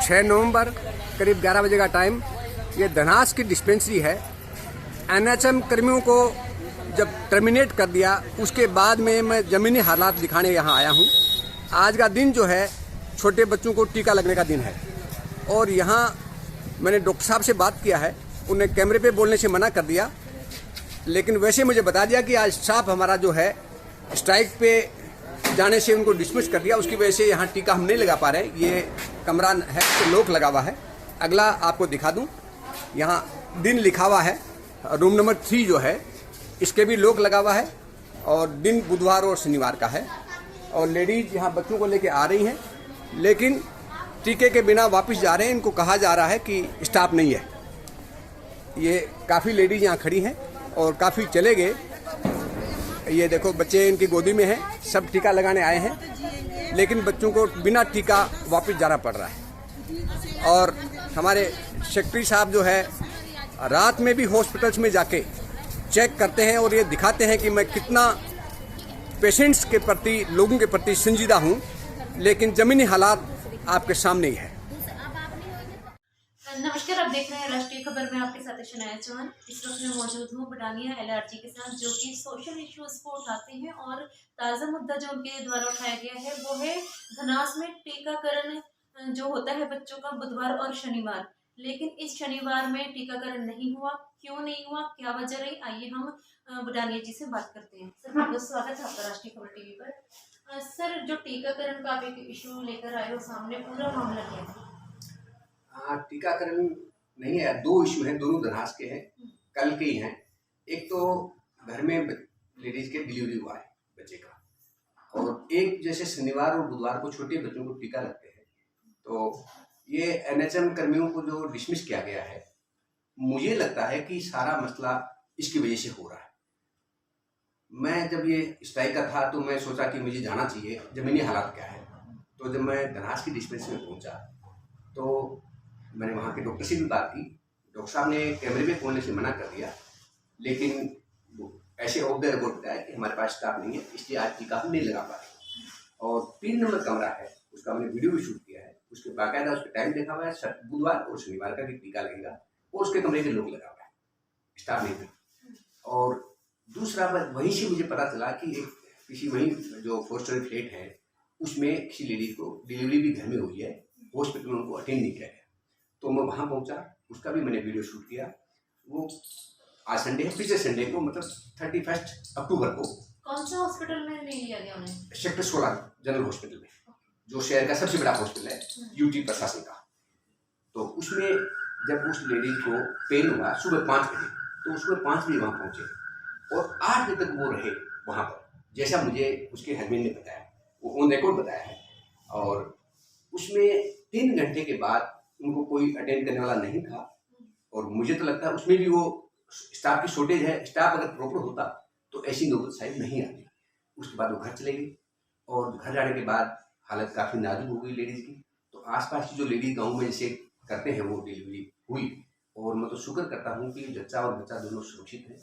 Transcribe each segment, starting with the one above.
6 नवंबर करीब 11 बजे का टाइम। ये धनास की डिस्पेंसरी है। एनएचएम कर्मियों को जब टर्मिनेट कर दिया उसके बाद में मैं ज़मीनी हालात दिखाने यहाँ आया हूँ। आज का दिन जो है छोटे बच्चों को टीका लगने का दिन है और यहाँ मैंने डॉक्टर साहब से बात किया है। उन्हें कैमरे पे बोलने से मना कर दिया, लेकिन वैसे मुझे बता दिया कि आज स्टाफ हमारा जो है स्ट्राइक पे जाने से उनको डिसमिस कर दिया। उसकी वजह से यहाँ टीका हम नहीं लगा पा रहे। ये कमरा है तो लॉक लगा हुआ है। अगला आपको दिखा दूँ, यहाँ दिन लिखा हुआ है। रूम नंबर 3 जो है इसके भी लॉक लगा हुआ है और दिन बुधवार और शनिवार का है। और लेडीज यहाँ बच्चों को लेके आ रही हैं, लेकिन टीके के बिना वापस जा रहे हैं। इनको कहा जा रहा है कि स्टाफ नहीं है। ये काफ़ी लेडीज यहाँ खड़ी हैं और काफ़ी चले गए। ये देखो बच्चे इनकी गोदी में हैं, सब टीका लगाने आए हैं, लेकिन बच्चों को बिना टीका वापस जाना पड़ रहा है। और हमारे सेक्रेटरी साहब जो है रात में भी हॉस्पिटल्स में जाके चेक करते हैं और ये दिखाते हैं कि मैं कितना पेशेंट्स के प्रति, लोगों के प्रति संजीदा हूँ, लेकिन ज़मीनी हालात आपके सामने ही है। नमस्कार, आप देख रहे हैं राष्ट्रीय खबर में आपके साथ शनाया चौहान। इस वक्त मैं मौजूद हूँ बडानिया एलआरजी के साथ, जो कि सोशल इश्यूज को उठाते हैं। और ताज़ा मुद्दा जो उनके द्वारा उठाया गया है वो है धनास में टीकाकरण जो होता है बच्चों का बुधवार और शनिवार, लेकिन इस शनिवार में टीकाकरण नहीं हुआ। क्यों नहीं हुआ, क्या वजह रही, आइए हम बडानिया जी से बात करते हैं। सर, बहुत स्वागत है आपका राष्ट्रीय खबर टीवी पर। सर, जो टीकाकरण का आप एक इशू लेकर आए हो सामने, पूरा मामला क्या है? हाँ, टीकाकरण नहीं है। 2 इशू हैं, दोनों धनास के हैं, कल के ही हैं। एक तो घर में लेडीज के डिलीवरी हुआ है बच्चे का, और एक जैसे शनिवार और बुधवार को छोटे बच्चों को टीका लगते हैं। तो ये एनएचएम कर्मियों को जो डिसमिस किया गया है, मुझे लगता है कि सारा मसला इसकी वजह से हो रहा है। मैं जब ये स्ट्राइक का था तो मैं सोचा कि मुझे जाना चाहिए ज़मीनी हालात क्या है। तो जब मैं धनास की डिस्पेंसरी में पहुंचा तो मैंने वहाँ के डॉक्टर से भी बात की। डॉक्टर साहब ने कैमरे में खोलने से मना कर दिया, लेकिन ऐसे ऑफ द रिकॉर्ड बताया कि हमारे पास स्टाफ नहीं है, इसलिए आज टीका हम नहीं लगा पा रहे। और 3 नंबर कमरा है, उसका हमने वीडियो भी शूट किया है। उसके बाकायदा उस पर टाइम देखा हुआ है, बुधवार और शनिवार का भी टीका लगेगा, और उसके कमरे के लोग लगा हुआ है, स्टाफ नहीं था। और दूसरा बात, वहीं से मुझे पता चला कि किसी वहीं जो 4 स्टोरी फ्लैट है उसमें किसी लेडीज को डिलीवरी भी घर में हुई है, हॉस्पिटल में उनको अटेंड नहीं किया गया। तो मैं वहाँ पहुँचा, उसका भी मैंने वीडियो शूट किया। वो आज संडे है, पिछले संडे को, मतलब 31 अक्टूबर को। कौन सा हॉस्पिटल में नहीं लिया गया उन्हें? सेक्टर 16 जनरल हॉस्पिटल में, जो शहर का सबसे बड़ा हॉस्पिटल है यूटी प्रशासन का। तो उसमें जब उस लेडीज को पेन हुआ सुबह 5 बजे, तो उसमें 5 बजे वहाँ पहुँचे और 8 बजे तक वो रहे वहाँ पर, जैसा मुझे उसके हस्बैंड ने बताया, वो ऑन रिकॉर्ड बताया है। और उसमें 3 घंटे के बाद उनको कोई अटेंड करने वाला नहीं था। और मुझे तो लगता है उसमें भी वो स्टाफ की शॉर्टेज है। स्टाफ अगर प्रॉपर होता तो ऐसी नौबत शायद नहीं आती। उसके बाद वो घर चले गए, और घर जाने के बाद हालत काफ़ी नाजुक हो गई लेडीज़ की। तो आसपास की जो लेडीज गाँव में जैसे करते हैं वो डिलीवरी हुई, और मैं तो शुक्र करता हूँ कि जच्चा और बच्चा दोनों सुरक्षित हैं।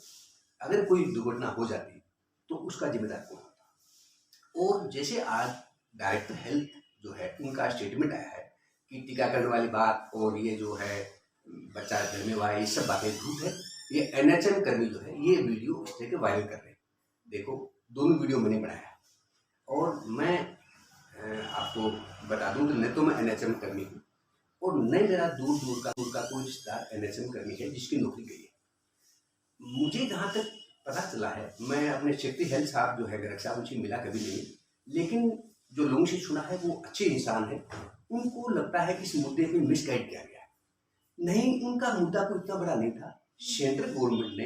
अगर कोई दुर्घटना हो जाती तो उसका जिम्मेदार कौन होता। और जैसे आज डायरेक्टर हेल्थ जो है उनका स्टेटमेंट आया है कि टीकाकरण वाली बात और ये जो है बच्चा घर में हुआ है, ये सब बातें झूठ है। ये एनएचएम कर्मी जो है ये वीडियो इस तरह के वायरल कर रहे हैं। देखो, दोनों वीडियो मैंने बनाया, और मैं आपको बता दूं कि न तो मैं एनएचएम कर्मी हूँ और न मेरा दूर का कोई रिश्तेदार एनएचएम कर्मी है जिसकी नौकरी गई है। मुझे जहाँ तक पता चला है, मैं अपने सेक्रेटरी हेल्थ साहब जो है गर्ग साहब, उनसे मिला कभी नहीं, लेकिन जो लोगों से सुना है वो अच्छे इंसान है। उनको लगता है कि इस मुद्दे में मिसगाइड किया गया है। नहीं, उनका मुद्दा कोई इतना बड़ा नहीं था। सेंट्रल गवर्नमेंट ने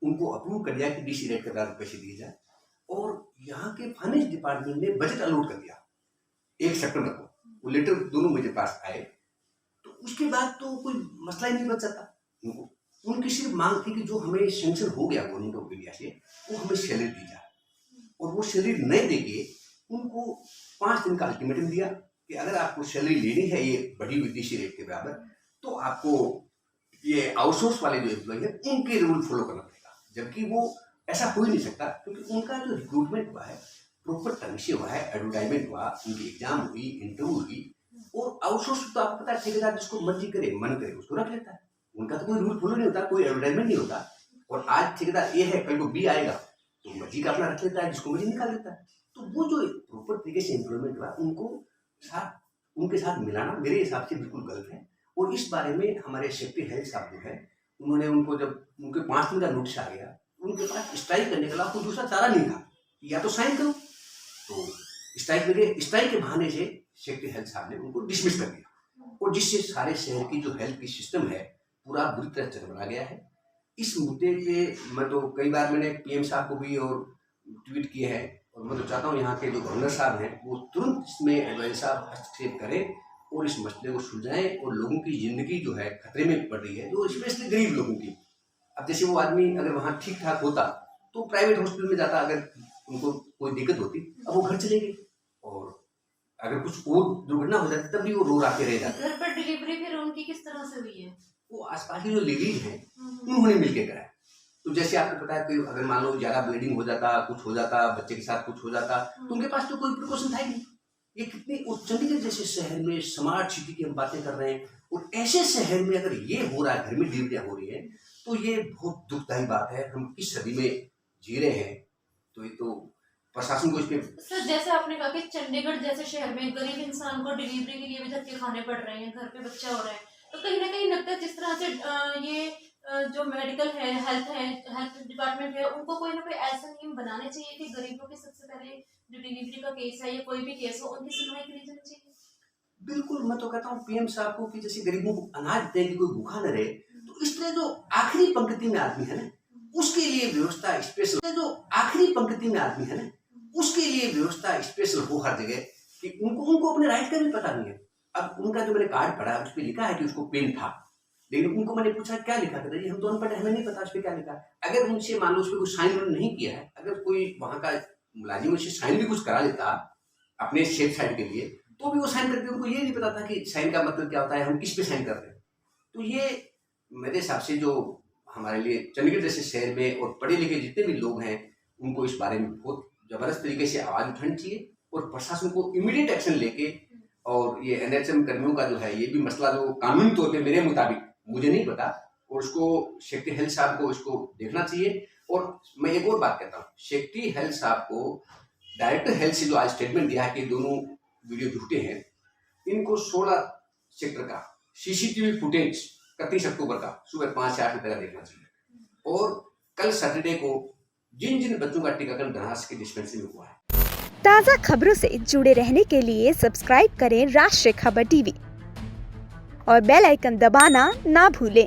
उनको अप्रूव कर दिया कि डीसी रेट का पैसे दिए जाए, और यहाँ के फाइनेंस डिपार्टमेंट ने बजट अलॉट कर दिया 1 सितंबर को। वो लेटर दोनों मेरे पास आए, तो उसके बाद तो कोई मसला ही नहीं बच सकता। उनकी सिर्फ मांग थी कि जो हमें सेंक्शन हो गया गवर्नमेंट ऑफ इंडिया से, वो हमें सैलरी दी जाए। और वो सैलरी नहीं देके उनको 5 दिन का अल्टीमेटम दिया कि अगर आपको सैलरी लेनी है ये बढ़ी हुई डीसी रेट के बराबर, तो आपको ये आउटसोर्स वाले जो एम्प्लॉय है उनके रूल फॉलो करना पड़ेगा। जबकि वो ऐसा हो ही नहीं सकता, क्योंकि उनका जो रिक्रूटमेंट हुआ है प्रॉपर ढंग से हुआ है, एडवर्टाइजमेंट हुआ, उनकी एग्जाम हुई, इंटरव्यू हुई, और आउटसोर्स तो आपको पता है, ठेकेदार जिसको मर्जी करे, मन करे उसको रख लेता है। उनका तो कोई रूल फॉलो नहीं होता, कोई एडवर्टाइजमेंट नहीं होता। और आज ठेकेदार ए है, कल को बी आएगा तो मर्जी का अपना रख लेता है, जिसको मर्जी निकाल लेता है। तो वो जो प्रॉपर तरीके से एम्प्लॉयमेंट हुआ, उनके साथ मिलाना मेरे हिसाब से बिल्कुल गलत है। और इस बारे में हमारे सेक्रेटरी हेल्थ साहब जो है, उन्होंने उनको जब उनके 5 दिन का नोटिस आ गया, उनके पास स्ट्राइक करने के अलावा कोई दूसरा चारा नहीं था, या तो साइन करो। तो स्ट्राइक के बहाने से सेक्रेटरी हेल्थ साहब ने उनको डिसमिस कर दिया, और जिससे सारे शहर की जो हेल्थ की सिस्टम है पूरा बुरी तरह चरमरा गया है। इस मुद्दे पे मैं तो कई बार मैंने पीएम साहब को भी और ट्वीट किए हैं, और मैं तो चाहता हूँ यहाँ के जो गवर्नर साहब हैं वो तुरंत इसमें एडवाइजर साहब हस्तक्षेप करें और इस मसले को सुलझाएं, और लोगों की ज़िंदगी जो है खतरे में पड़ रही है, जो स्पेशली गरीब लोगों की। अब जैसे वो आदमी अगर वहाँ ठीक ठाक होता तो प्राइवेट हॉस्पिटल में जाता, अगर उनको कोई दिक्कत होती, अब वो घर चले गए, और अगर कुछ और दुर्घटना हो जाती तब भी वो रो राके रह जाते। घर पर डिलीवरी फिर उनकी किस तरह से हुई है? वो आसपास की जो लेडीज हैं उन्होंने मिलकर कराया। तो जैसे आपको पता है कि अगर मान लो ज़्यादा ब्लीडिंग हो जाता, कुछ हो जाता, बच्चे के साथ कुछ हो जाता, तो उनके पास तो कोई प्रिकॉशन था ही नहीं। ये कितनी, और चंडीगढ़ जैसे शहर में, स्मार्ट सिटी की हम बातें कर रहे हैं, और ऐसे शहर में अगर ये हो रहा है, घर में डिलीवरियाँ हो रही है, तो ये बहुत दुखदायी बात है। हम किस सदी में जी रहे हैं? तो ये तो प्रशासन को इस पे। सर, जैसे आपने कहा कि चंडीगढ़ जैसे शहर में गरीब इंसान को डिलीवरी के लिए भी धक्के खाने पड़ रहे हैं, घर पे बच्चा हो रहा है, तो कहीं ना कहीं लगता है जिस तरह से ये जो मेडिकल है, हेल्थ डिपार्टमेंट है, उनको कोई ना कोई ऐसा नियम बनाने चाहिए कि गरीबों के सबसे पहले जो डिलीवरी का केस है या कोई भी केस हो, उनकी सुनवाई करी जानी चाहिए। बिल्कुल, मैं तो कहता हूँ पीएम साहब को कि जैसे गरीबों को अनाज दें कि कोई भूखा न रहे, तो इस तरह जो आखिरी पंक्ति में आदमी है ना, उसके लिए व्यवस्था स्पेशल, जो आखिरी पंक्ति में आदमी है ना, उसके लिए व्यवस्था स्पेशल हो हर जगह, कि उनको अपने राइट का भी पता नहीं है। अब उनका जो मैंने कार्ड पढ़ा, उस पर लिखा है कि उसको पेन था, लेकिन उनको मैंने पूछा क्या लिखा था, जी हम तो अनपढ़, हमें नहीं पता उस पर क्या लिखा। अगर उनसे मान लो उस पर कोई साइन नहीं किया है, अगर कोई वहाँ का मुलाजिम उससे साइन भी कुछ करा लेता अपने सेफ साइड के लिए, तो भी वो साइन करके उनको ये नहीं पता था कि साइन का मतलब क्या होता है, हम किस पे साइन कर रहे हैं। तो ये मेरे हिसाब से जो हमारे लिए चंडीगढ़ जैसे शहर में और पढ़े लिखे जितने भी लोग हैं, उनको इस बारे में बहुत ज़बरदस्त तरीके से आवाज़ उठानी चाहिए, और प्रशासन को इमीडिएट एक्शन लेके, और ये एनएचएम कर्मियों का जो है ये भी मसला जो कानूनी तौर पे मेरे मुताबिक, मुझे नहीं पता, और उसको सेक्रेटरी हेल्थ साहब को इसको देखना चाहिए। और मैं एक और बात कहता हूँ, सेक्रेटरी हेल्थ साहब को डायरेक्टर हेल्थ से जो आज स्टेटमेंट दिया है कि दोनों वीडियो झूठे हैं, इनको 16 सेक्टर का सीसीटीवी फुटेज 31 अक्टूबर का सुबह 5 से 8 बजे तक देखना चाहिए। और कल सैटरडे को जिन जिन बच्चों का टीकाकरण धनास के डिस्पेंसरी में हुआ है। ताज़ा खबरों से जुड़े रहने के लिए सब्सक्राइब करें राष्ट्रीय खबर टीवी और बेल आइकन दबाना ना भूलें।